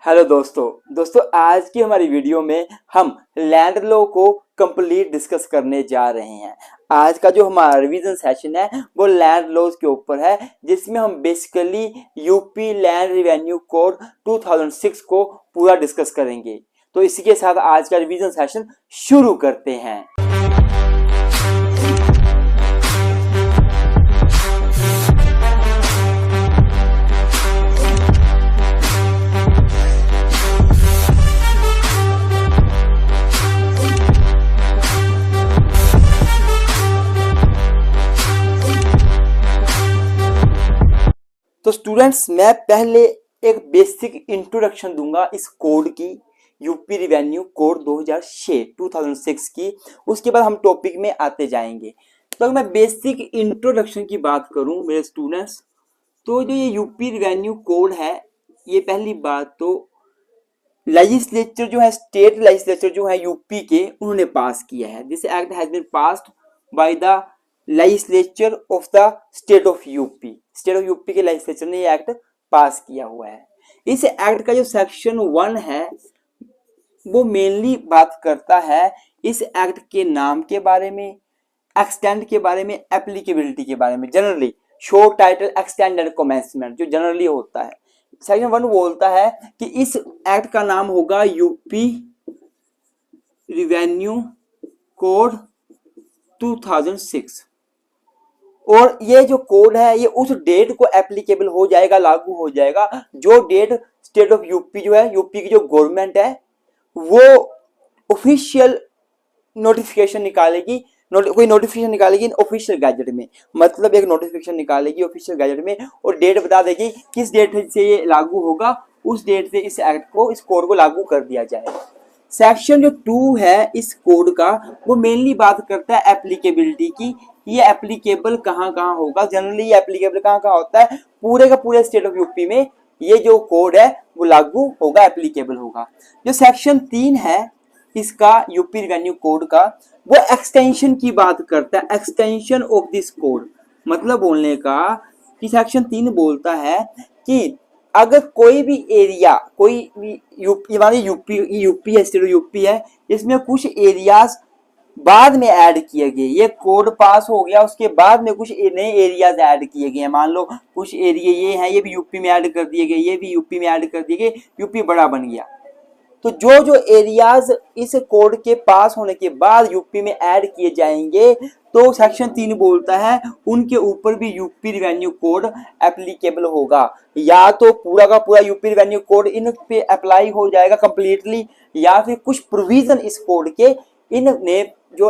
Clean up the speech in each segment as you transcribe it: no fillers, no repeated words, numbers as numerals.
Hello दोस्तों आज की हमारी वीडियो में हम लैंड लॉ को कंप्लीट डिस्कस करने जा रहे हैं। आज का जो हमारा रिवीजन सेशन है वो लैंड लॉज के ऊपर है, जिसमें हम basically UP land revenue code 2006 को पूरा डिस्कस करेंगे। तो इसी के साथ आज का रिवीजन सेशन शुरू करते हैं। तो स्टूडेंट्स, मैं पहले एक बेसिक इंट्रोडक्शन दूंगा इस कोड की, यूपी रिवेन्यू कोड 2006 की। उसके बाद हम टॉपिक में आते जाएंगे। तो अगर मैं बेसिक इंट्रोडक्शन की बात करूं मेरे स्टूडेंट्स, तो जो ये यूपी रिवेन्यू कोड है, ये पहली बात तो लेजिस्लेचर जो है, स्टेट लेजिस्लेचर जो है यूपी के, उन्होंने पास किया है। This act has been passed by the legislature of the state of UP. State of UP के लेजिस्लेचर ने ये एक्ट पास किया हुआ है। इस एक्ट का जो सेक्शन 1 है वो मेनली बात करता है इस एक्ट के नाम के बारे में, एक्सटेंड के बारे में, एप्लीकेबिलिटी के बारे में। Generally short title, extend and commencement जो जनरली होता है। सेक्शन 1 बोलता है कि इस एक्ट का नाम होगा यूपी रिवेन्यू कोड 2006, और ये जो कोड है ये उस डेट को एप्लीकेबल हो जाएगा, लागू हो जाएगा जो डेट स्टेट ऑफ यूपी जो है, यूपी की जो गवर्नमेंट है वो ऑफिशियल नोटिफिकेशन निकालेगी, कोई नोटिफिकेशन निकालेगी ऑफिशियल गैजेट में। मतलब एक नोटिफिकेशन निकालेगी ऑफिशियल गैजेट में और डेट बता देगी किस डेट से ये लागू होगा, उस डेट से इस एक्ट को, इस कोड को लागू कर दिया जाएगा। सेक्शन जो 2 है इस कोड का, वो मेनली बात करता है एप्लीकेबिलिटी की। ये एप्लीकेबल कहाँ कहाँ होगा। जनरली ये एप्लीकेबल कहाँ कहाँ होता है, पूरे का पूरे स्टेट ऑफ यूपी में ये जो कोड है वो लागू होगा, एप्लीकेबल होगा। जो सेक्शन 3 है इसका, यूपी रिवेन्यू कोड का, वो एक्सटेंशन की बात करता है, एक्सटेंशन ऑफ दिस कोड। मतलब बोलने का कि सेक्शन 3 बोलता है कि अगर कोई भी एरिया, कोई भी यूपी है, स्टेट ऑफ यूपी है, इसमें कुछ एरियाज बाद में ऐड किए गए, ये कोड पास हो गया उसके बाद में कुछ नए एरियाज ऐड किए गए हैं। मान लो कुछ एरिया ये हैं, ये भी यूपी में ऐड कर दिए गए, ये भी यूपी में ऐड कर दिए गए, यूपी बड़ा बन गया। तो जो जो एरियाज इस कोड के पास होने के बाद यूपी में ऐड किए जाएंगे, तो सेक्शन 3 बोलता है उनके ऊपर भी यूपी रिवेन्यू कोड एप्लीकेबल होगा। या तो पूरा का पूरा यूपी रिवेन्यू कोड इन पे अप्लाई हो जाएगा कंप्लीटली, या फिर कुछ प्रोविजन इस कोड के इनने जो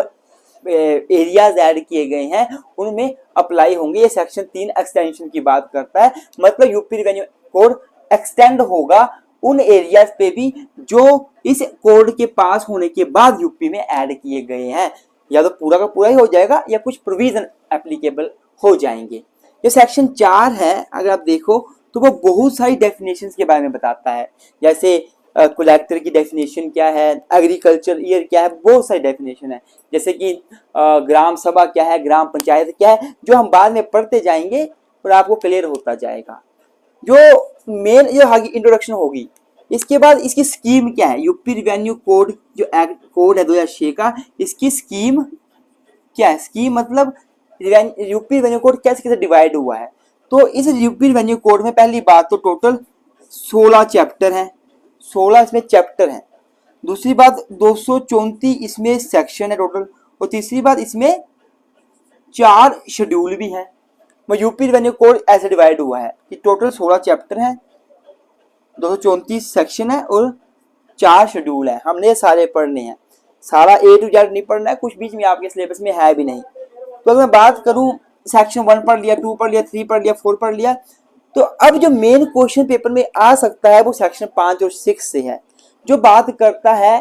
एरियाज ऐड किए गए हैं उनमें अप्लाई होंगे। ये सेक्शन 3 एक्सटेंशन की बात करता है। मतलब यूपी रिवेन्यू कोड एक्सटेंड होगा उन एरियाज पे भी जो इस कोड के पास होने के बाद यूपी में ऐड किए गए हैं। या तो पूरा का पूरा ही हो जाएगा या कुछ प्रोविजन एप्लीकेबल हो जाएंगे। ये सेक्शन 4 है, अगर आप देखो तो वो बहुत सारी डेफिनेशंस के बारे में बताता है। जैसे कलेक्टर की डेफिनेशन क्या है, एग्रीकल्चर ईयर क्या है, बहुत सारी डेफिनेशन है। जैसे कि ग्राम सभा क्या है, ग्राम पंचायत क्या है, जो हम बाद में पढ़ते जाएंगे और आपको क्लियर होता जाएगा। जो मेन ये आगे इंट्रोडक्शन होगी। इसके बाद इसकी स्कीम क्या है, यूपी रिवेन्यू कोड जो एक्ट कोड है 2006 का, इसकी स्कीम क्या है। स्कीम मतलब यूपी रिवेन्यू कोड कैसे कैसे डिवाइड हुआ है। तो इस यूपी रिवेन्यू कोड में पहली बात तो टोटल 16 चैप्टर हैं, 16 इसमें चैप्टर हैं। दूसरी बात 234 इसमें सेक्शन है टोटल। और तीसरी बात इसमें 4 शेड्यूल भी हैं। यूपी रिवेन्यू कोड ऐसे डिवाइड हुआ है कि टोटल 16 चैप्टर हैं, 234 सेक्शन है और 4 शेड्यूल है। हमने ये सारे पढ़ने हैं, सारा A to Z नहीं पढ़ना है, कुछ बीच में आपके सिलेबस में है भी नहीं। तो अगर मैं बात करूं, सेक्शन 1 पढ़ लिया, 2 पढ़ लिया, 3 पढ़ लिया, 4 पढ़ लिया, तो अब जो मेन क्वेश्चन पेपर में आ सकता है वो सेक्शन 5 और 6 से है, जो बात करता है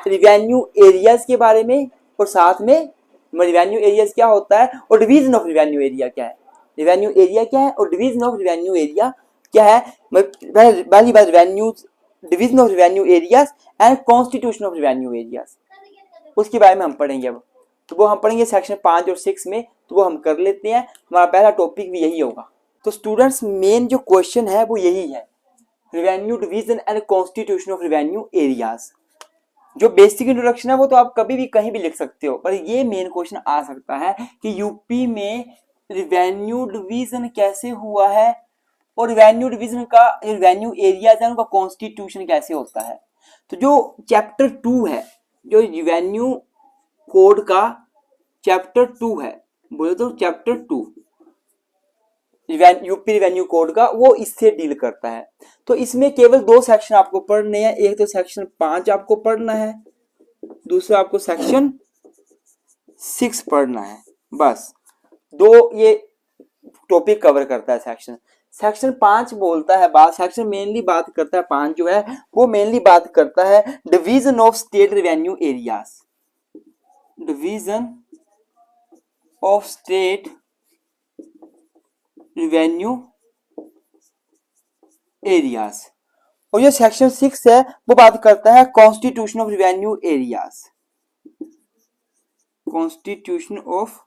रिवेन्यू एरियाज के बारे में, और साथ में रिवेन्यू एरियाज क्या होता है और डिवीजन ऑफ रिवेन्यू एरिया क्या है। रिवेन्यू एरिया क्या है और डिवीजन ऑफ रिवेन्यू एरिया क्या है। पहली बात revenue, division of revenue areas and constitution of revenue areas, उसके बारे में हम पढ़ेंगे अब। तो वो हम पढ़ेंगे सेक्शन 5 और 6 में, तो वो हम कर लेते हैं। हमारा पहला टॉपिक भी यही होगा। तो स्टूडेंट्स, मेन जो क्वेश्चन है वो यही है revenue division and constitution of revenue areas. जो बेसिक इंट्रोडक्शन है वो तो आप कभी भी कहीं भी लिख सकते हो, पर ये मेन क्वेश्चन आ सकता है कि यूपी में रेवेन्यू डिवीजन कैसे हुआ है और रेवेन्यू डिवीजन का रेवेन्यू एरियाज है उनका कॉन्स्टिट्यूशन कैसे होता है। तो जो चैप्टर 2 है, जो रेवेन्यू कोड का चैप्टर 2 है, बोले तो चैप्टर 2 यूपी रेवेन्यू कोड का, वो इससे डील करता है। तो इसमें केवल 2 सेक्शन आपको पढ़ने हैं, एक तो सेक्शन 5 आपको पढ़ना है, दूसरा आपको सेक्शन 6 पढ़ना है। बस 2 ये टॉपिक कवर करता है सेक्शन। सेक्शन 5 बोलता है बात, सेक्शन मेनली बात करता है 5 जो है वो मेनली बात करता है division of state revenue areas, division of state revenue areas. और जो सेक्शन 6 है वो बात करता है constitution of revenue areas, constitution of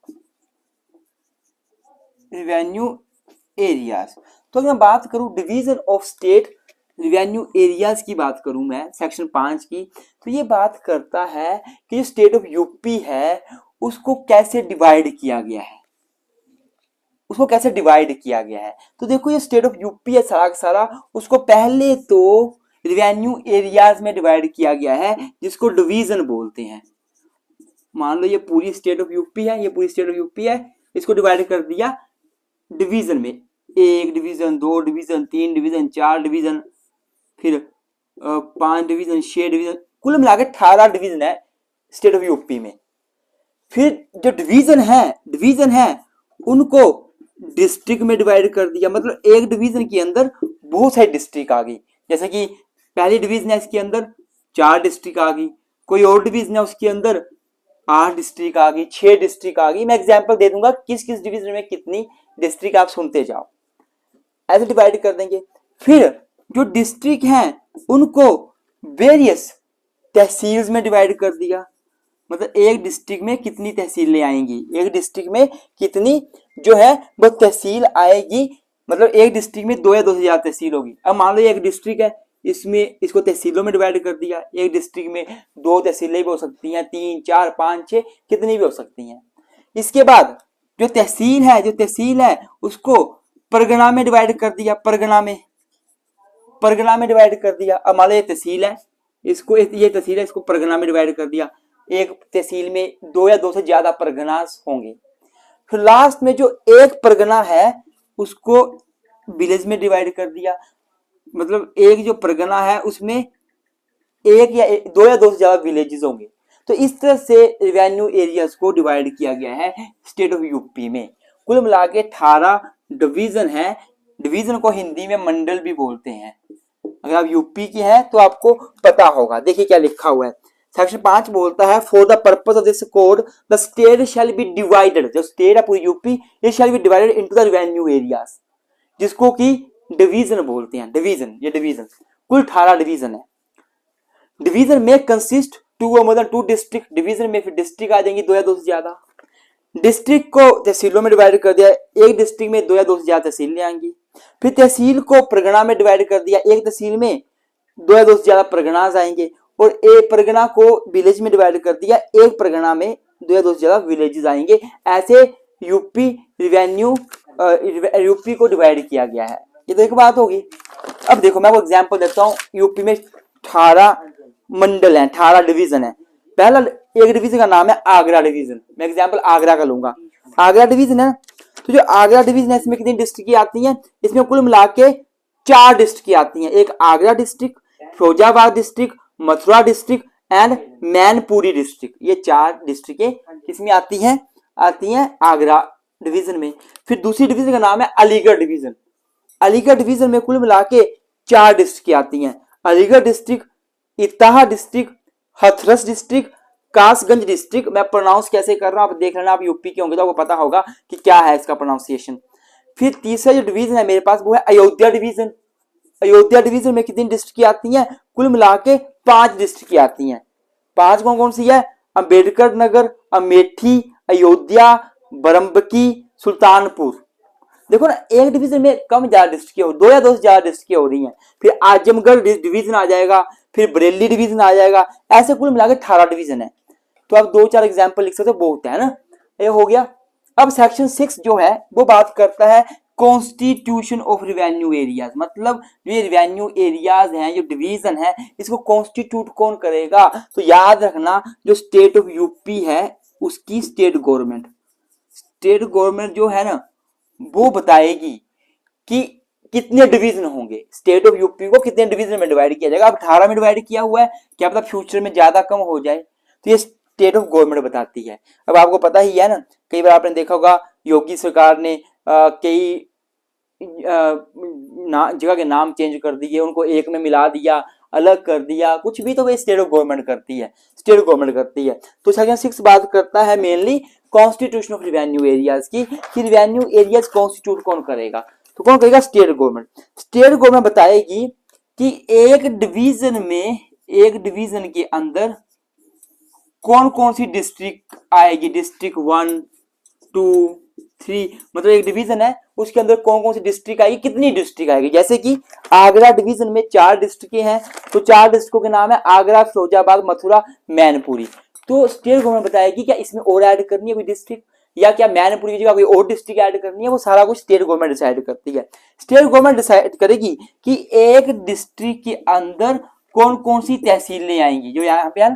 revenue areas. तो अगर मैं बात करूं division of state revenue areas की बात करूं मैं सेक्शन 5 की, तो ये बात करता है कि जो स्टेट ऑफ यूपी है उसको कैसे डिवाइड किया गया है, उसको कैसे डिवाइड किया गया है। तो देखो ये स्टेट ऑफ यूपी है सारा का सारा, उसको पहले तो रेवेन्यू एरियाज में डिवाइड किया गया है जिसको डिवीजन बोलते हैं। मान लो ये पूरी स्टेट ऑफ यूपी है, ये पूरी स्टेट ऑफ यूपी है, इसको डिवाइड कर दिया डिवीजन में, 1 डिवीजन, 2 डिवीजन, 3 डिवीजन, 4 डिवीजन, फिर 5 डिवीजन, 6 डिवीजन, कुल मिला के 18 डिवीजन है स्टेट ऑफ यूपी में। फिर जो डिवीजन है उनको डिस्ट्रिक्ट में डिवाइड कर दिया, मतलब एक डिवीजन के अंदर बहुत सारी डिस्ट्रिक्ट आ गई। जैसे कि पहली डिवीजन है इसके अंदर 4 डिस्ट्रिक्ट आ गई, कोई और डिवीजन है उसके अंदर 8 डिस्ट्रिक्ट आ गई, 6 डिस्ट्रिक्ट आ गई। मैं एग्जांपल दे दूंगा किस किस डिवीजन में कितनी डिस्ट्रिक्ट, आप सुनते जाओ, ऐसे डिवाइड कर देंगे। फिर जो डिस्ट्रिक्ट हैं उनको वेरियस तहसील्स में डिवाइड कर दिया, मतलब एक डिस्ट्रिक्ट में कितनी तहसीलें आएंगी, एक डिस्ट्रिक्ट में कितनी जो है वो तहसील आएगी, मतलब एक डिस्ट्रिक्ट में 2 या 2 से ज्यादा तहसील होगी। अब मान लो एक डिस्ट्रिक्ट है, इसमें इसको तहसीलों में डिवाइड कर दिया, एक डिस्ट्रिक्ट में 2 तहसीलें भी हो सकती हैं, 3, 4, 5, 6 कितनी भी हो सकती हैं। इसके बाद जो तहसील है उसको परगना में डिवाइड कर दिया, परगना में डिवाइड कर दिया। अब मान लो ये तहसील है, इसको ये तहसील है, इसको परगना में डिवाइड कर दिया, एक तहसील में 2 या 2 से ज्यादा परगना होंगे। फिर लास्ट में जो एक परगना है उसको विलेज में डिवाइड कर दिया, मतलब एक जो परगना है उसमें 1 या 2 या 2 से ज्यादा विलेजेस होंगे। तो इस तरह से रेवेन्यू एरियाज को डिवाइड किया गया है स्टेट ऑफ यूपी में। कुल मिला के 18 डिवीजन है, डिवीजन को हिंदी में मंडल भी बोलते हैं। अगर आप यूपी की हैं तो आपको पता होगा। देखिए क्या लिखा हुआ है, सेक्शन 5 बोलता है for the purpose of this code the state shall be divided, जो स्टेट है पूरी UP, it shall be divided into the revenue areas, जिसको कि डिवीजन बोलते हैं। डिवीजन, ये डिवीजन कुल 18 डिवीजन है। डिवीजन में कंसिस्ट 2 और मोर देन 2 डिस्ट्रिक्ट, डिवीजन में फिर डिस्ट्रिक्ट आ जाएंगी 2 या 2 से ज्यादा। डिस्ट्रिक्ट को तहसीलों में डिवाइड कर दिया, एक डिस्ट्रिक्ट में 2 या 2 से ज्यादा तहसीलें आएंगी। फिर तहसील को परगना में डिवाइड कर दिया, एक तहसील में 2 या 2 से ज्यादा परगनाज आएंगे। और एक परगना को विलेज में डिवाइड कर दिया, एक परगना में 2 या 2 से ज्यादा विलेजेस आएंगे। ऐसे यूपी रेवेन्यू यूपी को डिवाइड किया गया है। ये तो एक बात होगी। अब देखो मैं वो एग्जांपल देता हूँ। यूपी में 18 मंडल हैं, 18 डिवीजन है। पहला एक डिवीजन का नाम है आगरा डिवीजन, मैं एग्जांपल आगरा का लूंगा। आगरा डिवीजन है, तो जो आगरा डिवीजन है इसमें कितनी डिस्ट्रिक्ट आती हैं, इसमें कुल मिला के 4 डिस्ट्रिक्ट आती हैं। एक Agra district, Firozabad district, Mathura district and Mainpuri district. ये 4 डिस्ट्रिक्टें किसमें आती हैं आगरा डिवीजन में। फिर दूसरी डिवीजन का नाम है अलीगढ़ डिवीजन। अलीगढ़ डिवीजन में कुल मिला के 4 डिस्ट्रिक्ट आती हैं, Aligarh district, Etah district, Hathras district, Kasganj district. मैं प्रोनाउंस कैसे कर रहा हूं आप देख लेना, आप यूपी के होंगे तो आपको पता होगा कि क्या है इसका प्रोनाउंसिएशन। फिर तीसरा जो डिवीजन है मेरे पास वो है अयोध्या डिवीजन। अयोध्या डिवीजन में कितनी डिस्ट्रिक्ट आती हैं, कुल मिला के 5 डिस्ट्रिक्ट आती हैं। 5 कौन कौन सी है, अंबेडकर नगर, अमेठी, अयोध्या, बरम्बकी, सुल्तानपुर। देखो ना, एक डिवीजन में कम ज्यादा डिस्ट्रिक्ट हो, 2 या 2 से ज्यादा डिस्ट्रिक्ट हो रही हैं, फिर आजमगढ़ डिवीजन आ जाएगा, फिर बरेली डिवीजन आ जाएगा, ऐसे कुल मिलाकर 18 डिवीजन है। तो आप 2-4 एग्जाम्पल लिख सकते हो, बहुत है ना, ये हो गया। अब सेक्शन 6 जो है वो बात करता है कॉन्स्टिट्यूशन ऑफ रिवेन्यू एरियाज, मतलब जो ये रिवेन्यू एरियाज हैं, जो डिवीजन है, इसको कॉन्स्टिट्यूट कौन करेगा? तो याद रखना, जो स्टेट ऑफ यूपी है उसकी स्टेट गवर्नमेंट जो है ना, वो बताएगी कि कितने डिवीजन होंगे, स्टेट ऑफ यूपी को कितने डिवीजन में डिवाइड किया जाएगा। अब 18 में डिवाइड किया हुआ है, क्या पता फ्यूचर में ज्यादा कम हो जाए, तो ये स्टेट ऑफ गवर्नमेंट बताती है। अब आपको पता ही है ना, कई बार आपने देखा होगा योगी सरकार ने कई जगह के नाम चेंज कर दिए, उनको एक में मिला दिया, अलग कर दिया, कुछ भी तो वे स्टेट ऑफ गवर्नमेंट करती है, स्टेट गवर्नमेंट करती है। तो सेक्शन 6 बात करता है mainly constitution of revenue areas की, कि रिवेन्यू एरियाज कॉन्स्टिट्यूट कौन करेगा? तो कौन करेगा? State government. स्टेट गवर्नमेंट बताएगी कि एक डिवीजन के अंदर कौन कौन सी डिस्ट्रिक्ट आएगी, डिस्ट्रिक्ट 1, 2, 3, मतलब एक डिवीजन है उसके अंदर कौन कौन सी डिस्ट्रिक्ट आएगी, कितनी डिस्ट्रिक्ट आएगी। जैसे कि आगरा डिवीजन में 4 डिस्ट्रिक्ट हैं, तो 4 डिस्ट्रिक्टों के नाम है आगरा, फिरोजाबाद, मथुरा, मैनपुरी। तो स्टेट गवर्नमेंट बताएगी क्या इसमें और ऐड करनी है कोई डिस्ट्रिक्ट, या क्या मैनपुरी की जगह कोई और डिस्ट्रिक्ट ऐड करनी है, वो सारा कुछ स्टेट गवर्नमेंट डिसाइड करती है। स्टेट गवर्नमेंट डिसाइड करेगी कि एक डिस्ट्रिक्ट के अंदर कौन कौन सी तहसीलें आएंगी, जो यहाँ पे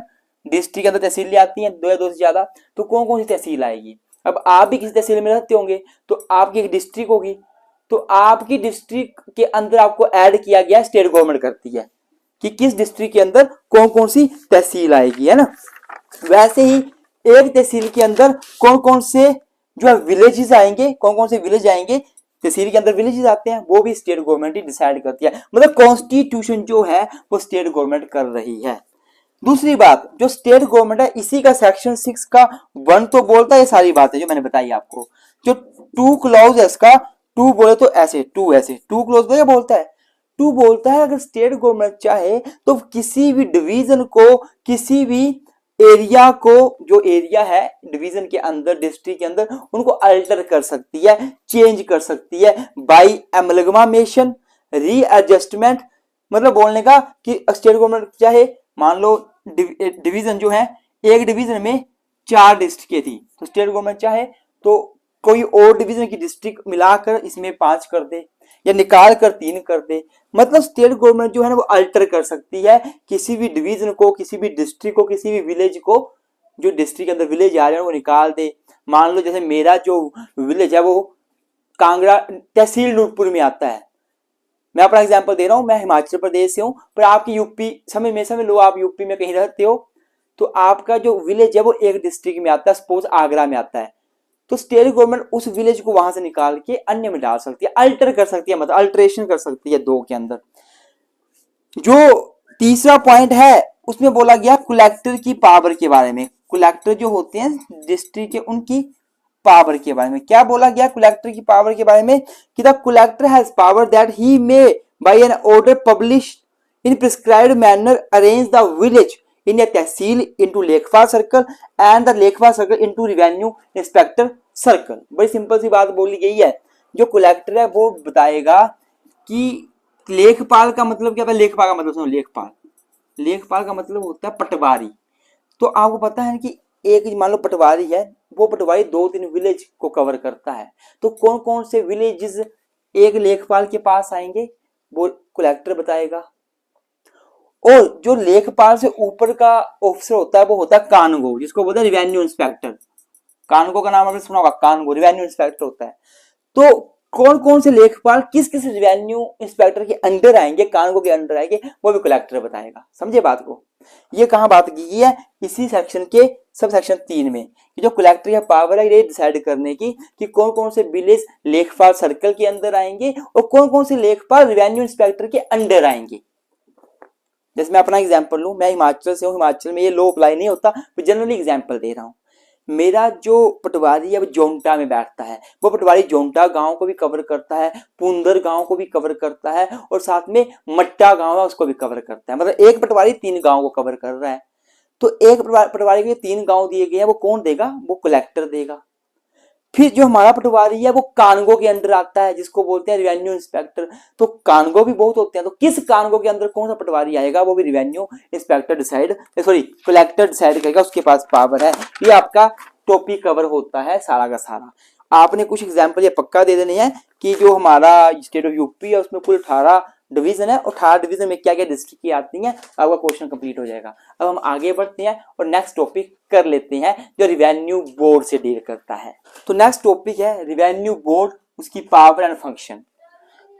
डिस्ट्रिक्ट के अंदर तहसीलें आती हैं 2 या 2 से ज्यादा, तो कौन कौन सी तहसील आएगी। अब आप भी किसी तहसील में रहते होंगे, तो आपकी एक डिस्ट्रिक्ट होगी, तो आपकी डिस्ट्रिक्ट के अंदर आपको ऐड किया गया, स्टेट गवर्नमेंट करती है कि किस डिस्ट्रिक्ट के अंदर कौन कौन सी तहसील आएगी, है ना। वैसे ही एक तहसील के अंदर कौन कौन से जो है विलेजेस आएंगे, कौन कौन से विलेज आएंगे, तहसील के अंदर विलेजेस आते हैं, वो भी स्टेट गवर्नमेंट ही डिसाइड करती है। मतलब कॉन्स्टिट्यूशन जो है वो स्टेट गवर्नमेंट कर रही है। दूसरी बात, जो स्टेट गवर्नमेंट है, इसी का सेक्शन 6 का 1 तो बोलता है ये सारी बातें जो मैंने बताई आपको। जो 2 क्लॉज है इसका, 2 बोले तो ऐसे, 2 क्लॉज बोलता है, 2 बोलता है अगर स्टेट गवर्नमेंट चाहे तो किसी भी डिवीजन को, किसी भी एरिया को, जो एरिया है डिवीजन के अंदर, डिस्ट्रिक्ट के अंदर, उनको अल्टर कर सकती है, चेंज कर सकती है बाय एमलगमामेशन, रीएडजस्टमेंट। मतलब बोलने का कि स्टेट गवर्नमेंट चाहे, मान लो डिवीजन जो है, एक डिवीजन में 4 डिस्ट्रिक्ट थी, तो स्टेट गवर्नमेंट चाहे तो कोई और डिवीजन की डिस्ट्रिक्ट मिलाकर इसमें 5 कर दे, या निकाल कर 3 कर दे। मतलब स्टेट गवर्नमेंट जो है ना वो अल्टर कर सकती है किसी भी डिवीजन को, किसी भी डिस्ट्रिक्ट को, किसी भी विलेज को, जो डिस्ट्रिक्ट के अंदर विलेज आ रहे हैं वो निकाल दे। मान लो जैसे मेरा जो विलेज है वो कांगड़ा तहसील नूरपुर में आता है, मैं अपना एग्जांपल दे रहा हूं, मैं हिमाचल प्रदेश से हूं, पर आपकी यूपी, समझ लो आप यूपी में कहीं रहते हो, तो आपका जो विलेज है वो एक डिस्ट्रिक्ट में आता है, सपोज आगरा में आता है, तो स्टेट गवर्नमेंट उस विलेज को वहां से निकाल के अन्य में डाल सकती है, अल्टर कर सकती है, मतलब अल्टरेशन कर सकती है 2 के अंदर। जो तीसरा पॉइंट है उसमें बोला गया कलेक्टर की पावर के बारे में। कलेक्टर जो होते हैं डिस्ट्रिक्ट के, उनकी पावर के बारे में क्या बोला गया, कलेक्टर की पावर के बारे में, कि the collector has power that he may by an order published in prescribed manner arrange the village in a tehsil into lekhpal circle and the lekhpal circle into revenue inspector circle. बड़ी सिंपल सी बात बोली गई है, जो कलेक्टर है वो बताएगा कि लेखपाल का मतलब क्या है। लेखपाल का मतलब सुनो, लेखपाल का मतलब होता है पटवारी। तो आपको पता है कि एक मान लो पटवारी है, वो पटवारी 2-3 विलेज को कवर करता है, तो कौन कौन से विलेजेस एक लेखपाल के पास आएंगे वो कलेक्टर बताएगा। और जो लेखपाल से ऊपर का ऑफिसर होता है वो होता है कानगो, जिसको बोलते हैं रिवेन्यू इंस्पेक्टर। कानगो का नाम आपने सुना होगा, कानगो रिवेन्यू इंस्पेक्टर होता है। तो कौन कौन से लेखपाल किस किस रिवेन्यू इंस्पेक्टर के अंडर आएंगे, कानगो के अंडर आएंगे, वो भी कलेक्टर बताएगा। समझे बात को। ये कहां बात की है, इसी सेक्शन के सब सेक्शन 3 में, कि जो कलेक्टर का पावर है ये डिसाइड करने की कि कौन कौन से विलेज लेखपाल सर्कल के अंदर आएंगे और कौन कौन से लेखपाल रिवेन्यू इंस्पेक्टर के अंडर आएंगे। जैसे मैं अपना एग्जांपल लूं, मैं हिमाचल से हूं, हिमाचल में ये लॉ अप्लाई नहीं होता, मैं जनरली एग्जांपल दे रहा हूं। मेरा जो पटवारी है वो जोंटा में बैठता है, वो पटवारी जोंटा गांव को भी कवर करता है, पुंदर गांव को भी कवर करता है, और साथ में मट्टा गांव है उसको भी कवर करता है। मतलब एक पटवारी 3 गांव को कवर कर रहा है। तो एक पटवारी के 3 गांव दिए गए हैं, वो कौन देगा, वो कलेक्टर देगा। फिर जो हमारा पटवारी है वो कानगो के अंडर आता है, जिसको बोलते हैं रेवेन्यू इंस्पेक्टर। तो कानगो भी बहुत होते हैं, तो किस कानगो के अंदर कौन सा पटवारी आएगा वो भी revenue inspector decide, sorry collector decide करेगा, उसके पास पावर है। ये आपका टॉपिक कवर होता है सारा का सारा। आपने कुछ एग्जाम्पल ये पक्का दे देने हैं कि जो हमारा स्टेट ऑफ यूपी है उसमें कुल 18 डिवीजन है, और 18 डिवीजन में क्या क्या डिस्ट्रिक्ट की आती हैं, आपका क्वेश्चन कंप्लीट हो जाएगा। अब हम आगे बढ़ते हैं और नेक्स्ट टॉपिक कर लेते हैं जो रिवेन्यू बोर्ड से डील करता है। तो नेक्स्ट टॉपिक है रिवेन्यू बोर्ड, उसकी पावर एंड फंक्शन।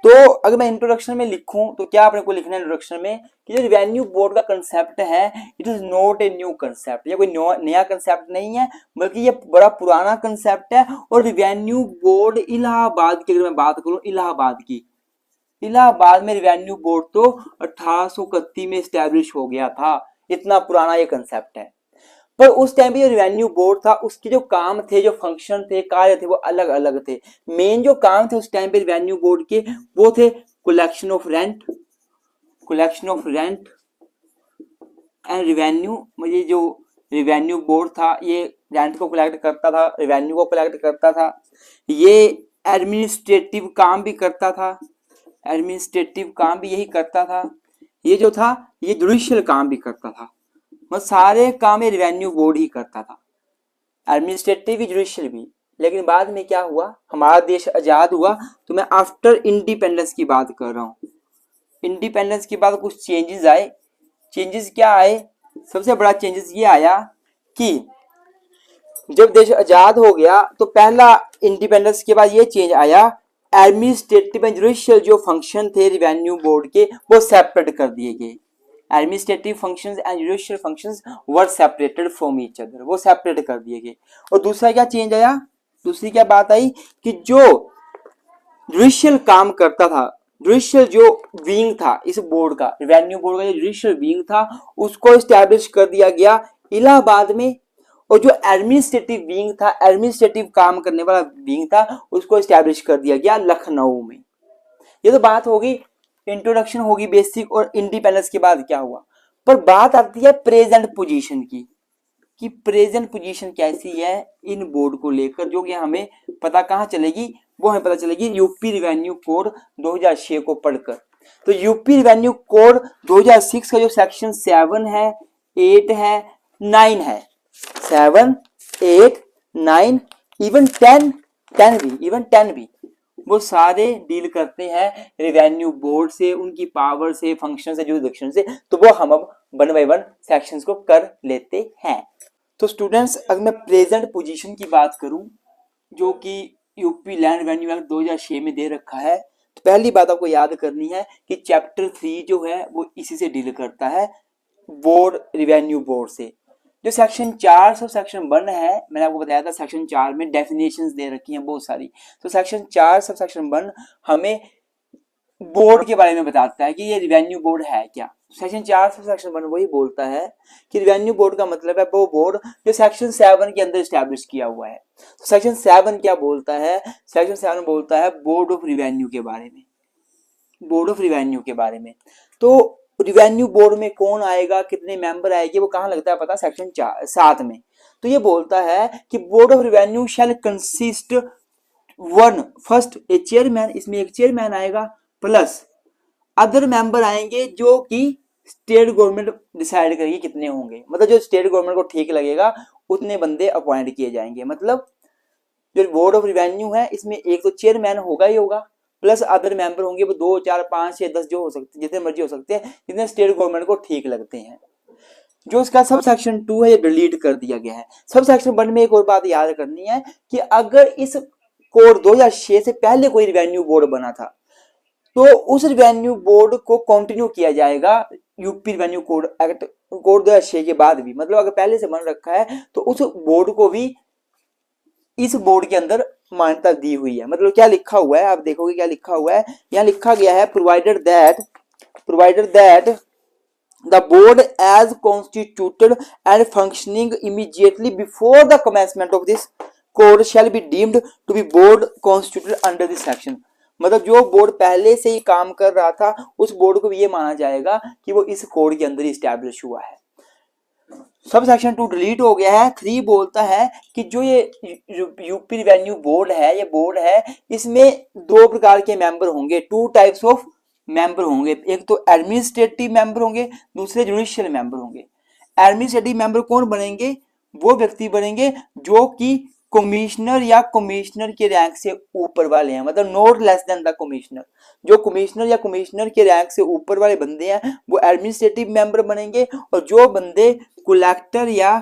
तो अगर मैं इंट्रोडक्शन में लिखूं तो क्या आपने को लिखना है इंट्रोडक्शन में कि जो रिवेन्यू बोर्ड का कंसेप्ट है it is not a new concept, ये कोई नया कंसेप्ट नहीं है, बल्कि ये बड़ा पुराना कंसेप्ट है। और रिवेन्यू बोर्ड इलाहाबाद की, अगर मैं बात करूं इलाहाबाद की, इलाहाबाद में रिवेन्यू बोर्ड तो 1831 में स्टैब्लिश हो गया था। इतना पुराना ये कंसेप्ट है। पर उस टाइम पे जो रिवेन्यू बोर्ड था उसके जो काम थे, जो फंक्शन थे, कार्य थे, वो अलग अलग थे। मेन जो काम थे उस टाइम पे रिवेन्यू बोर्ड के वो थे collection of rent, collection of rent and revenue. मुझे जो रिवेन्यू बोर्ड था ये रेंट को कलेक्ट करता था, रिवेन्यू को कलेक्ट करता था, ये एडमिनिस्ट्रेटिव काम भी करता था, एडमिनिस्ट्रेटिव काम भी यही करता था, ये जो था ये जुडिशियल काम भी करता था। मतलब सारे काम ये रिवेन्यू बोर्ड ही करता था, एडमिनिस्ट्रेटिव भी जुडिशियल भी। लेकिन बाद में क्या हुआ, हमारा देश आजाद हुआ, तो मैं आफ्टर इंडिपेंडेंस की बात कर रहा हूँ। इंडिपेंडेंस के बाद कुछ चेंजेस आए। चेंजेस क्या आए, सबसे बड़ा चेंजेस ये आया कि जब देश आजाद हो गया तो पहला इंडिपेंडेंस के बाद ये चेंज आया, एडमिनिस्ट्रेटिव एंड जुडिशियल जो फंक्शन थे रिवेन्यू बोर्ड के वो सेपरेट कर दिए गए। Administrative functions and judicial functions were separated from each other, वो सेपरेट कर दिए गए। और दूसरा क्या चेंज आया, दूसरी क्या बात आई कि जो जुडिशियल काम करता था, जुडिशियल जो विंग था इस बोर्ड का, रिवेन्यू बोर्ड का जो जुडिशियल विंग था उसको एस्टैब्लिश कर दिया गया इलाहाबाद में। और जो एडमिनिस्ट्रेटिव विंग था, एडमिनिस्ट्रेटिव काम करने वाला विंग था, उसको एस्टैब्लिश कर दिया गया लखनऊ में। ये तो बात होगी, इंट्रोडक्शन होगी बेसिक, और इंडिपेंडेंस के बाद क्या हुआ। पर बात आती है प्रेजेंट पोजीशन की, कि प्रेजेंट पोजीशन कैसी है इन बोर्ड को लेकर, जो कि हमें पता कहाँ चलेगी, वो हमें पता चलेगी यूपी रिवेन्यू कोड 2006 को पढ़कर। तो यूपी रिवेन्यू कोड 2006 का जो सेक्शन 7 है, 8 है, 9 है, 7, 8, 9, इवन 10 भी वो सारे डील करते हैं रिवेन्यू बोर्ड से, उनकी पावर से, फंक्शन से, जुरिडिक्शन से। तो वो हम अब 1 बाय 1 सेक्शंस को कर लेते हैं। तो स्टूडेंट्स अगर मैं प्रेजेंट पोजीशन की बात करूं जो कि यूपी लैंड रेवेन्यू एक्ट 2006 में दे रखा है, तो पहली बात आपको याद करनी है कि चैप्टर 3 जो है वो इसी से डील करता है, बोर्ड रिवेन्यू बोर्ड से। जो सेक्शन 4 सब सेक्शन 1 है, मैंने आपको बताया था सेक्शन 4 में डेफिनेशंस दे रखी हैं बहुत सारी। तो सेक्शन 4 सब सेक्शन 1 हमें बोर्ड के बारे में बताता है कि ये रिवेन्यू बोर्ड है क्या। सेक्शन 4 सब सेक्शन 1 वही बोलता है कि रिवेन्यू बोर्ड का मतलब है वो बोर्ड जो सेक्शन 7 के अंदर स्टैब्लिश किया हुआ है। तो सेक्शन 7 क्या बोलता है, सेक्शन 7 बोलता है बोर्ड ऑफ रिवेन्यू के बारे में, बोर्ड ऑफ रिवेन्यू के बारे में। तो रिवेन्यू बोर्ड में कौन आएगा, कितने मेंबर आएंगे, वो कहाँ लगता है पता, सेक्शन 7 में। तो ये बोलता है कि board of revenue shell consist 1 first A chairman, इसमें एक चेयरमैन आएगा, प्लस अदर मेंबर आएंगे जो कि स्टेट गवर्नमेंट डिसाइड करेगी कितने होंगे। मतलब जो स्टेट गवर्नमेंट को ठीक लगेगा उतने बंदे अपॉइंट किए जाएंगे। मतलब जो बोर्ड ऑफ रिवेन्यू है इसमें एक तो चेयरमैन होगा ही होगा, प्लस अदर मेंबर होंगे, वो 2, 4, 5, 6, 10 जो हो सकते, जितने मर्जी हो सकते हैं, जितने स्टेट गवर्नमेंट को ठीक लगते हैं। जो इसका सब सेक्शन 2 है ये डिलीट कर दिया गया है। सब सेक्शन 1 में एक और बात याद करनी है कि अगर इस कोड 2006 से पहले कोई रिवेन्यू बोर्ड बना था तो उस रिवेन्यू बोर्ड को कंटिन्यू किया जाएगा UP revenue code act code 2006 के बाद भी। मतलब अगर पहले से बन रखा है तो उस बोर्ड को भी इस बोर्ड के अंदर मान्यता दी हुई है। मतलब क्या लिखा हुआ है, आप देखोगे क्या लिखा हुआ है, यहाँ लिखा गया है provided that the board as constituted and functioning immediately before the commencement of this code shall be deemed to be board constituted under this section. मतलब जो बोर्ड पहले से ही काम कर रहा था उस बोर्ड को भी ये माना जाएगा कि वो इस कोड के अंदर ही स्टैब्लिश हुआ है। सब सेक्शन 2 डिलीट हो गया है। 3 बोलता है कि जो ये यूपी रिवेन्यू बोर्ड है, ये बोर्ड है, इसमें दो प्रकार के मेंबर होंगे, टू टाइप्स ऑफ मेंबर होंगे। एक तो एडमिनिस्ट्रेटिव मेंबर होंगे, दूसरे जुडिशियल मेंबर होंगे। एडमिनिस्ट्रेटिव मेंबर कौन बनेंगे? वो व्यक्ति बनेंगे जो कि कमिश्नर या कमिश्नर के रैंक से ऊपर वाले हैं, मतलब not less than the commissioner. जो कमिश्नर या कमिश्नर के रैंक से ऊपर वाले बंदे हैं वो एडमिनिस्ट्रेटिव मेंबर बनेंगे, और जो बंदे कलेक्टर या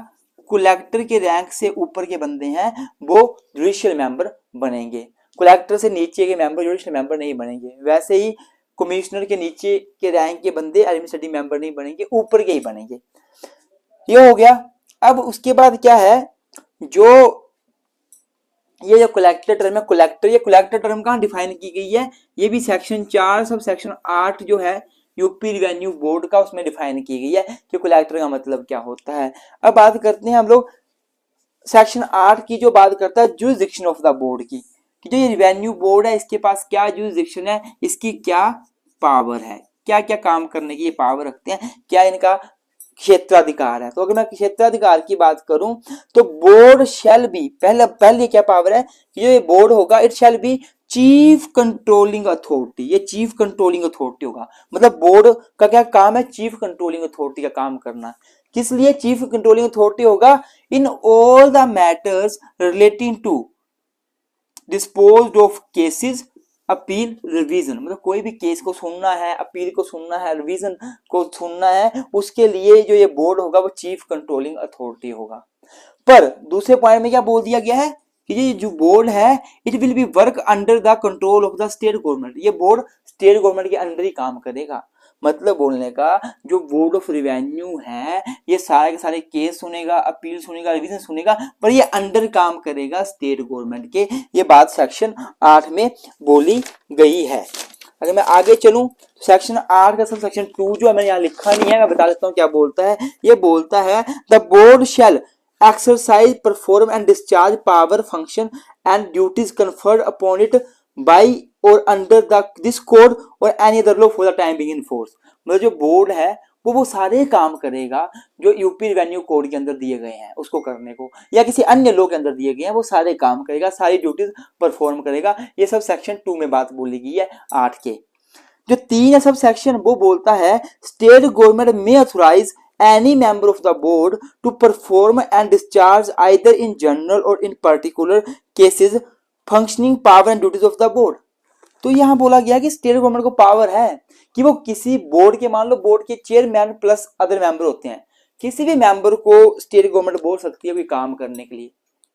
कलेक्टर के रैंक से ऊपर के बंदे हैं वो जुडिशियल मेंबर बनेंगे। कलेक्टर से नीचे के मेंबर जुडिशियल मेंबर नहीं बनेंगे। वैसे ही कमिश्नर के नीचे के रैंक के बंदे एडमिनिस्ट्रेटिव मेंबर नहीं बनेंगे, ऊपर के ही बनेंगे। ये हो गया। अब उसके बाद क्या है, जो ये जो कलेक्टर टर्म है, कलेक्टर, ये कलेक्टर टर्म कहाँ डिफाइन की गई है? ये भी सेक्शन 4 सब सेक्शन 8 जो है यूपी रिवेन्यू बोर्ड का, उसमें डिफाइन की गई है कि कलेक्टर का मतलब क्या होता है। अब बात करते हैं हम लोग सेक्शन 8 की, जो बात करता है जुरिसडिक्शन ऑफ द बोर्ड की, कि जो ये रिवेन्यू बोर्ड है इसके पास क्या जुरिसडिक्शन है, इसकी क्या पावर है, क्या क्या काम करने की ये पावर रखते हैं, क्या इनका क्षेत्राधिकार है। तो अगर मैं क्षेत्राधिकार की बात करूं तो बोर्ड शैल बी, पहले क्या पावर है कि जो ये बोर्ड होगा it shall be chief controlling authority. ये चीफ कंट्रोलिंग अथॉरिटी होगा, मतलब बोर्ड का क्या काम है? चीफ कंट्रोलिंग अथॉरिटी का काम करना। किस लिए चीफ कंट्रोलिंग अथॉरिटी होगा? In all the matters relating to disposed of cases, appeal, revision, मतलब कोई भी केस को सुनना है, अपील को सुनना है, रिवीजन को सुनना है, उसके लिए जो ये बोर्ड होगा वो चीफ कंट्रोलिंग अथॉरिटी होगा। पर दूसरे पॉइंट में क्या बोल दिया गया है कि ये जो बोर्ड है it will be work under the control of the state government. ये बोर्ड स्टेट गवर्नमेंट के अंडर ही काम करेगा। मतलब बोलने का जो बोर्ड ऑफ रिवेन्यू है ये सारे के सारे केस सुनेगा, अपील सुनेगा, रिवीजन सुनेगा, पर ये अंडर काम करेगा स्टेट गवर्नमेंट के। ये बात सेक्शन 8 में बोली गई है। अगर मैं आगे चलूं, सेक्शन 8 का सब सेक्शन 2 जो है मैंने यहाँ लिखा नहीं है, मैं बता देता हूँ क्या बोलता है। ये बोलता है the board shall exercise, perform and discharge power, function and duties conferred upon it by or under this code or any other law for the time being in force। मतलब जो बोर्ड है वो सारे काम करेगा जो यूपी रेवेन्यू कोड के अंदर दिए गए हैं उसको करने को, या किसी अन्य लॉ के अंदर दिए गए हैं वो सारे काम करेगा, सारी ड्यूटीज परफॉर्म करेगा। ये सब सेक्शन 2 में बात बोली गई है 8 के। जो 3 है सब सेक्शन वो बोलता है स्टेट गवर्नमेंट में authorise any member of the board to perform and discharge either in general or in particular cases functioning power and duties of the board। तो यहां बोला गया कि स्टेट गवर्नमेंट को पावर है कि वो किसी बोर्ड के, मान लो बोर्ड के चेयरमैन प्लस अदर मेंबर होते हैं, किसी भी मेंबर को स्टेट गवर्नमेंट बोल सकती है कोई काम करने के लिए,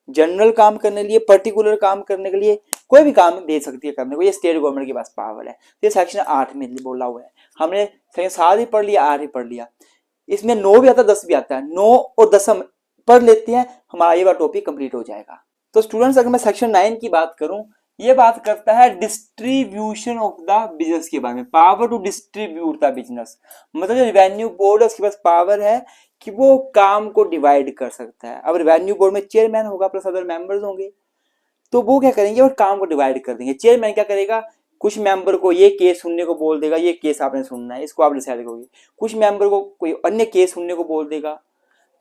जनरल काम करने के लिए, पर्टिकुलर काम करने के लिए, कोई भी काम दे सकती है करने को। ये स्टेट गवर्नमेंट के पास पावर है। ये सेक्शन 8 में बोला हुआ है। हमने सेक्शन 7 भी पढ़ लिया, 8 भी पढ़ लिया। इसमें 9 भी आता है, 10 भी आता है। 9 और 10 हम पढ़ लेते हैं, हमारा ये वाला टॉपिक कंप्लीट हो जाएगा। तो स्टूडेंट्स अगर मैं सेक्शन 9 की बात करूं, ये बात करता है डिस्ट्रीब्यूशन ऑफ द बिजनेस के बारे में, power to distribute the business. मतलब जो रेवेन्यू बोर्ड है उसके पास पावर है कि वो काम को डिवाइड कर सकता है। अब रेवेन्यू बोर्ड में चेयरमैन होगा प्लस अदर मेंबर्स होंगे, तो वो क्या करेंगे, वो काम को डिवाइड कर देंगे। चेयरमैन क्या करेगा, कुछ मेंबर को ये केस सुनने को बोल देगा, ये केस आपने सुनना है, इसको आप डिसाइड करोगे। कुछ मेंबर को कोई अन्य केस सुनने को बोल देगा।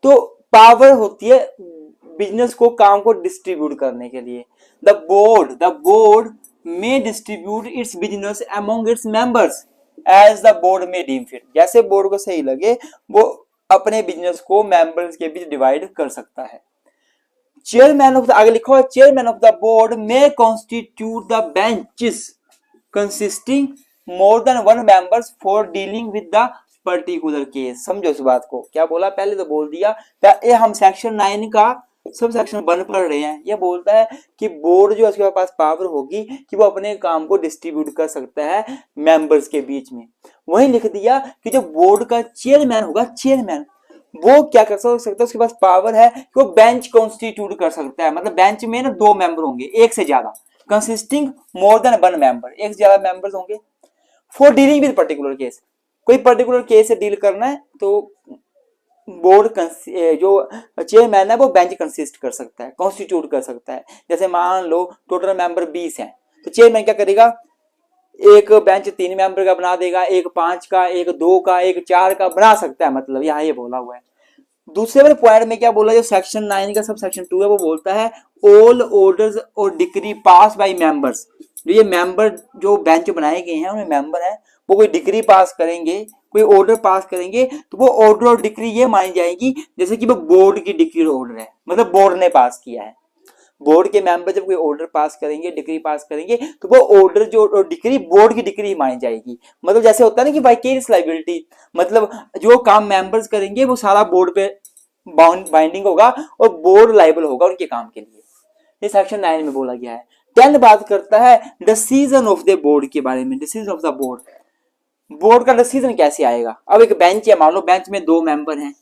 तो पावर होती है बिजनेस को, काम को डिस्ट्रीब्यूट करने के लिए। The board may distribute its business among its members as the board may deem fit. जैसे बोर्ड को सही लगे वो अपने बिजनेस को मेंबर्स के बीच डिवाइड कर सकता है। चेयरमैन ऑफ द, आगे लिखो, चेयरमैन ऑफ द बोर्ड में constitute the benches consisting more than one members for dealing with the particular case। समझो इस बात को, क्या बोला, पहले तो बोल दिया ये हम सेक्शन 9 का सब सेक्शन 1 पढ़ रहे हैं। ये बोलता है कि बोर्ड जो उसके पास पावर होगी कि वो अपने काम को डिस्ट्रीब्यूट कर सकता है मेंबर्स के बीच में। वही लिख दिया कि जो बोर्ड का चेयरमैन होगा, चेयरमैन वो क्या कर सकता है, उसके पास पावर है कि वो बेंच कॉन्स्टिट्यूट कर सकता है। मतलब बेंच में ना 2 मेंबर होंगे, एक से ज्यादा, कंसिस्टिंग मोर देन 1 मेंबर, एक से ज्यादा मेंबर्स होंगे। For dealing with particular case, कोई पर्टिकुलर केस से डील करना है तो बोर्ड जो चेयरमैन है वो बेंच कंसिस्ट कर सकता है, कॉन्स्टिट्यूट कर सकता है। जैसे मान लो टोटल मेंबर 20 हैं, तो चेयरमैन क्या करेगा, एक बेंच 3 मेंबर का बना देगा, एक 5 का, एक 2 का, एक 4 का बना सकता है। मतलब यहाँ ये बोला हुआ है दूसरे वाले पॉइंट में क्या बोला, जो सेक्शन 9 का सब सेक्शन 2 है वो बोलता है ऑल ऑर्डर्स और डिक्री पास बाय मेंबर्स। जो ये मेंबर जो बेंच बनाए गए हैं उनमें मेंबर है, वो कोई डिक्री पास करेंगे, कोई ऑर्डर पास करेंगे, तो वो ऑर्डर और डिक्री ये मानी जाएगी जैसे कि वो बोर्ड की डिक्री ऑर्डर है, मतलब बोर्ड ने पास किया है। बोर्ड के मेंबर जब कोई ऑर्डर पास करेंगे, डिक्री पास करेंगे, तो वो ऑर्डर जो डिक्री बोर्ड की डिक्री मानी जाएगी। मतलब जैसे होता है ना कि वाइकेरियस लायबिलिटी, मतलब जो काम मेंबर्स करेंगे वो सारा बोर्ड पे बाइंडिंग होगा और बोर्ड लायबल होगा उनके काम के लिए। ये सेक्शन 9 में बोला गया है। 10 बात करता है डिसीजन ऑफ द बोर्ड के बारे में। Decision of the board, board का डिसीजन कैसे आएगा। अब एक बेंच है, मान लो बेंच में 2 मेंबर हैं,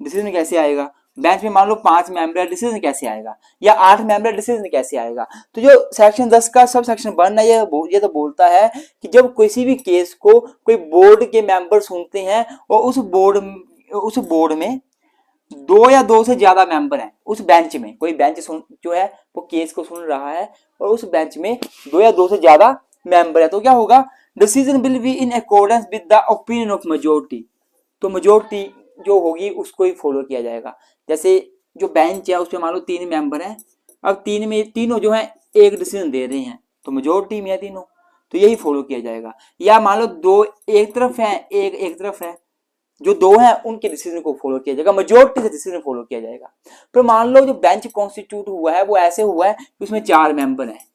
डिसीजन कैसे आएगा। बेंच में मान लो 5 मेंबर है, डिसीजन कैसे आएगा। या 8 मेंबर, डिसीजन कैसे आएगा। तो जो सेक्शन 10 का सब सेक्शन 1 है ये तो बोलता है कि जब किसी भी केस को कोई बोर्ड के मेंबर सुनते हैं और उस बोर्ड में 2 या 2 से ज्यादा मेंबर हैं, उस बेंच में कोई बेंच जो है वो केस को सुन रहा है और उस बेंच में 2 या 2 से ज्यादा मेंबर है, तो क्या होगा, decision will be in accordance with the opinion of majority. तो मेजोरिटी जो होगी उसको ही फॉलो किया जाएगा। जैसे जो बेंच है उसमें मान लो 3 मेंबर हैं, अब तीनों जो है एक डिसीजन दे रहे हैं, तो मेजोरिटी में है तीनों, तो यही फॉलो किया जाएगा। या मान लो 2 एक तरफ है, एक तरफ है, जो 2 हैं उनके डिसीजन को फॉलो किया जाएगा, मेजोरिटी से डिसीजन फॉलो किया जाएगा। पर मान लो जो बेंच कॉन्स्टिट्यूट हुआ है वो ऐसे हुआ है कि उसमें 4 मेंबर हैं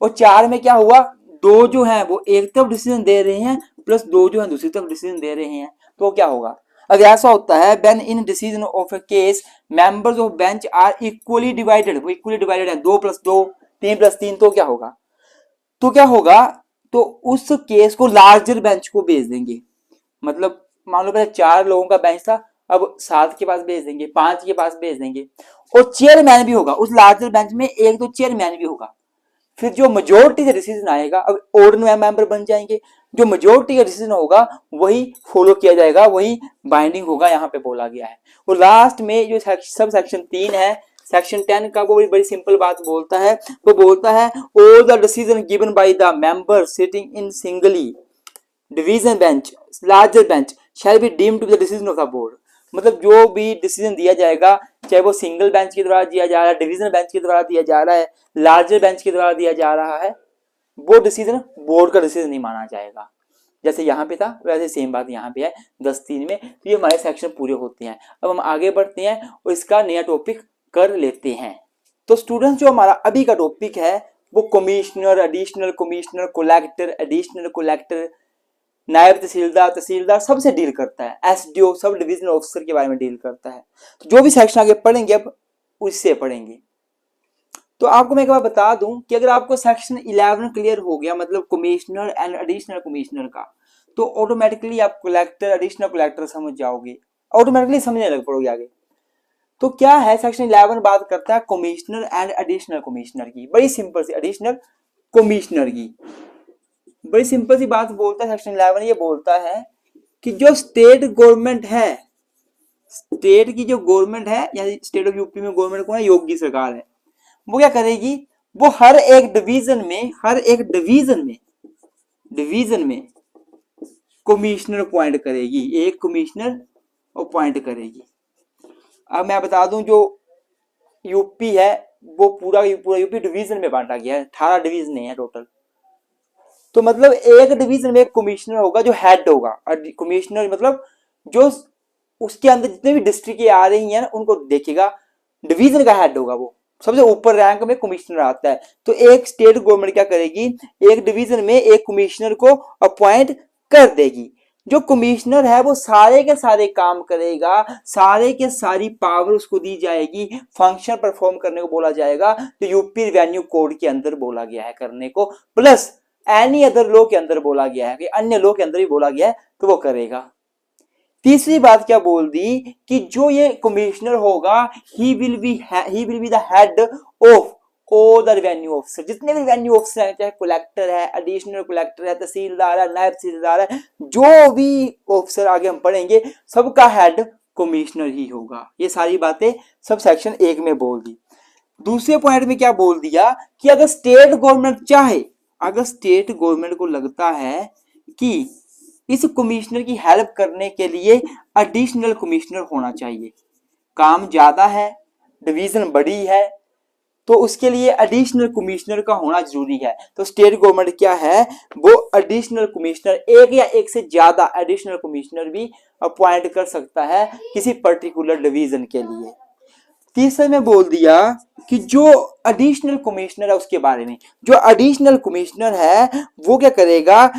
और 4 में क्या हुआ, 2 जो है वो एक तरफ डिसीजन दे रहे हैं प्लस 2 जो है दूसरी तरफ डिसीजन दे रहे हैं, तो क्या होगा। अगर ऐसा होता है when in decision of a case members of bench are equally divided, वो इक्वली डिवाइडेड है 2 + 2 3 + 3, तो क्या होगा, तो उस केस को लार्जर बेंच को भेज देंगे। मतलब मान लो पहले 4 लोगों का बेंच था, अब 7 के पास भेज देंगे, 5 के पास भेज देंगे, और चेयरमैन भी होगा उस लार्जर बेंच में, एक तो चेयरमैन भी होगा। फिर जो मेजोरिटी से डिसीजन आएगा, अब ओड मेंबर बन जाएंगे, जो मेजोरिटी का डिसीजन होगा वही फॉलो किया जाएगा, वही बाइंडिंग होगा, यहाँ पे बोला गया है। और लास्ट में जो सब सेक्शन 3 है, सेक्शन 10 का, वो बड़ी सिंपल बात बोलता है, वो बोलता है all the decision given by the member sitting in singly division bench larger bench shall be deemed to the decision of the board. मतलब जो भी डिसीजन दिया जाएगा, चाहे वो सिंगल बेंच के द्वारा दिया जा रहा है, डिवीजन बेंच के द्वारा दिया जा रहा है, लार्जर बेंच के द्वारा दिया जा रहा है, वो डिसीजन बोर्ड का डिसीजन नहीं माना जाएगा। जैसे यहाँ पे था वैसे सेम बात यहाँ पे है 10(3) में। तो ये हमारे सेक्शन पूरे होते हैं। अब हम आगे बढ़ते हैं और इसका नया टॉपिक कर लेते हैं। तो स्टूडेंट्स, जो हमारा अभी का टॉपिक है वो commissioner, additional commissioner, collector, additional collector, नायब तहसीलदार, तहसीलदार सबसे डील करता है। एसडीओ सब डिविजनल ऑफिसर के बारे में डील करता है। तो जो भी सेक्शन आगे पढ़ेंगे अब उससे पढ़ेंगे। तो आपको मैं एक बार बता दूं कि अगर आपको सेक्शन 11 क्लियर हो गया, मतलब कमिश्नर एंड एडिशनल कमिश्नर का, तो ऑटोमेटिकली आप कलेक्टर, एडिशनल कलेक्टर समझ जाओगे, ऑटोमेटिकली समझने लग पड़ोगे आगे। तो क्या है, सेक्शन 11 बात करता है कमिश्नर एंड एडिशनल कमिश्नर की। बड़ी सिंपल सी एडिशनल कमिश्नर की बड़ी सिंपल सी बात बोलता है सेक्शन 11। ये बोलता है कि जो स्टेट गवर्नमेंट है, स्टेट की जो गवर्नमेंट है, या स्टेट ऑफ यूपी में गवर्नमेंट कौन है, योगी सरकार है, वो क्या करेगी, वो हर एक डिवीजन में कमिश्नर अपॉइंट करेगी, एक कमिश्नर अपॉइंट करेगी। अब मैं बता दूं जो यूपी है वो पूरा यूपी डिवीजन में बांटा गया है, 18 डिवीजन है टोटल। तो मतलब एक डिवीजन में एक कमिश्नर होगा जो हेड होगा, और कमिश्नर मतलब जो उसके अंदर जितने भी डिस्ट्रिक्ट आ रही हैं उनको देखेगा, डिवीजन का हेड होगा, वो सबसे ऊपर रैंक में कमिश्नर आता है। तो एक स्टेट गवर्नमेंट क्या करेगी, एक डिवीजन में एक कमिश्नर को अपॉइंट कर देगी। जो कमिश्नर है वो सारे के सारे काम करेगा, सारे के सारी पावर उसको दी जाएगी, फंक्शन परफॉर्म करने को बोला जाएगा जो यूपी रेवेन्यू कोड के अंदर बोला गया है करने को, प्लस एनी अदर लॉ के अंदर बोला गया है कि अन्य लॉ के अंदर भी बोला गया है तो वो करेगा। तीसरी बात क्या बोल दी कि जो ये कमिश्नर होगा he will be the head of all the revenue officer, जितने भी रेवेन्यू ऑफिसर हैं, चाहे कलेक्टर है, एडिशनल कलेक्टर है, तहसीलदार है, नायब तहसीलदार है, जो भी ऑफिसर आगे हम पढ़ेंगे सबका हेड कमिश्नर ही होगा। ये सारी बातें सब सेक्शन 1 में बोल दी। दूसरे पॉइंट में क्या बोल दिया कि अगर स्टेट गवर्नमेंट चाहे, अगर स्टेट गवर्नमेंट को लगता है कि इस कमिश्नर की हेल्प करने के लिए एडिशनल कमिश्नर होना चाहिए। काम ज्यादा है, डिवीजन बड़ी है, तो उसके लिए एडिशनल कमिश्नर का होना जरूरी है। तो स्टेट गवर्नमेंट क्या है, वो एडिशनल कमिश्नर, एक या एक से ज्यादा एडिशनल कमिश्नर भी अपॉइंट कर सकता है किसी पर्टिकुलर डिवीजन के लिए। तीसरे में बोल दिया कि जो एडिशनल कमिश्नर है उसके बारे में, जो एडिशनल कमिश्नर है वो क्या करेगा,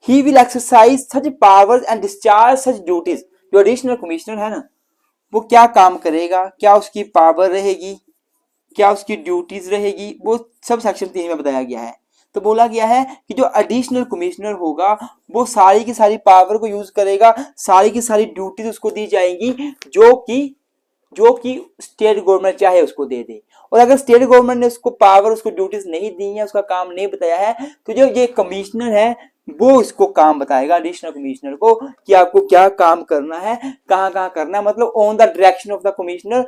he will exercise such powers and discharge such duties. जो एडिशनल कमिश्नर है ना, वो क्या काम करेगा, क्या उसकी पावर रहेगी, क्या उसकी ड्यूटीज रहेगी, वो सब सेक्शन 3 में बताया गया है। तो बोला गया है कि जो एडिशनल कमिश्नर होगा वो सारी की सारी पावर को यूज करेगा, सारी की सारी ड्यूटीज उसको दी जाएंगी जो कि स्टेट गवर्नमेंट चाहे उसको दे दे। और अगर स्टेट गवर्नमेंट ने उसको पावर, उसको ड्यूटीज नहीं दी है, उसका काम नहीं बताया है, तो जो ये कमिश्नर है वो इसको काम बताएगा एडिशनल कमिश्नर को कि आपको क्या काम करना है, कहाँ कहाँ करना है, मतलब on the direction of the commissioner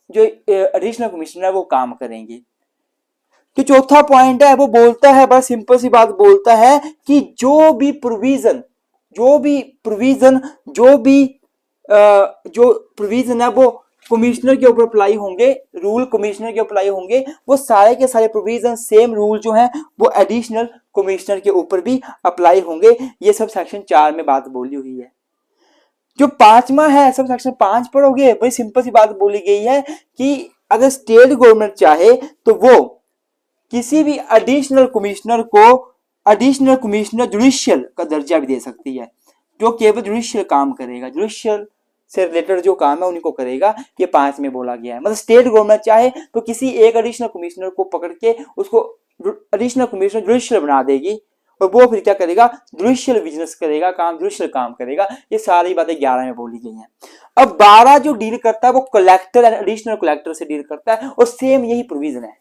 जो एडिशनल कमिश्नर है वो काम करेंगे। तो चौथा पॉइंट है वो बोलता है, बस सिंपल सी बात बोलता है कि जो भी प्रोविजन जो प्रोविजन है वो कमिश्नर के ऊपर अप्लाई होंगे, रूल कमिश्नर के अप्लाई होंगे, वो सारे के सारे प्रोविजन सेम रूल जो हैं वो एडिशनल कमिश्नर के ऊपर भी अप्लाई होंगे। ये सब सेक्शन 4 में बात बोली हुई है। जो 5वां है, सब सेक्शन 5 पढ़ोगे, बड़ी सिंपल सी बात बोली गई है कि अगर स्टेट गवर्नमेंट चाहे तो वो किसी भी एडिशनल कमिश्नर जुडिशियल का दर्जा भी दे सकती है, जो केवल जुडिशियल काम करेगा, जुडिशियल से रिलेटेड जो काम है उनको करेगा। ये 5 में बोला गया है। मतलब स्टेट गवर्नमेंट चाहे तो किसी एक एडिशनल कमिश्नर को पकड़ के उसको एडिशनल कमिश्नर जुडिशियल बना देगी, और वो फिर क्या करेगा, जुडिशियल बिजनेस करेगा, काम जुडिशियल काम करेगा। ये सारी बातें 11 में बोली गई हैं। अब 12 जो डील करता है वो कलेक्टर एंड एडिशनल कलेक्टर से डील करता है, और सेम यही प्रोविजन है।